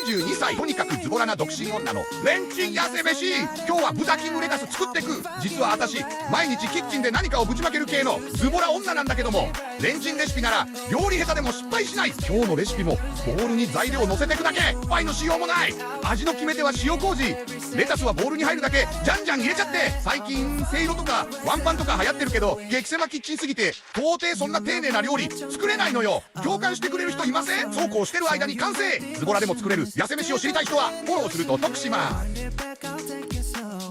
32歳とにかくズボラな独身女のレンチン痩せ飯。今日は豚キングレタス作ってく。実は私毎日キッチンで何かをぶちまける系のズボラ女なんだけども、レンチンレシピなら料理下手でも失敗しない。今日のレシピもボウルに材料を乗せてくだけ、スパイのしようもない。味の決め手は塩麹。レタスはボウルに入るだけじゃんじゃん入れちゃって。最近せいろとかワンパンとか流行ってるけど、激狭キッチンすぎて到底そんな丁寧な料理作れないのよ。共感してくれる人いません？そうこうしてる間に完成。ズボラでも作れる痩せ飯を知りたい人はフォローすると得します。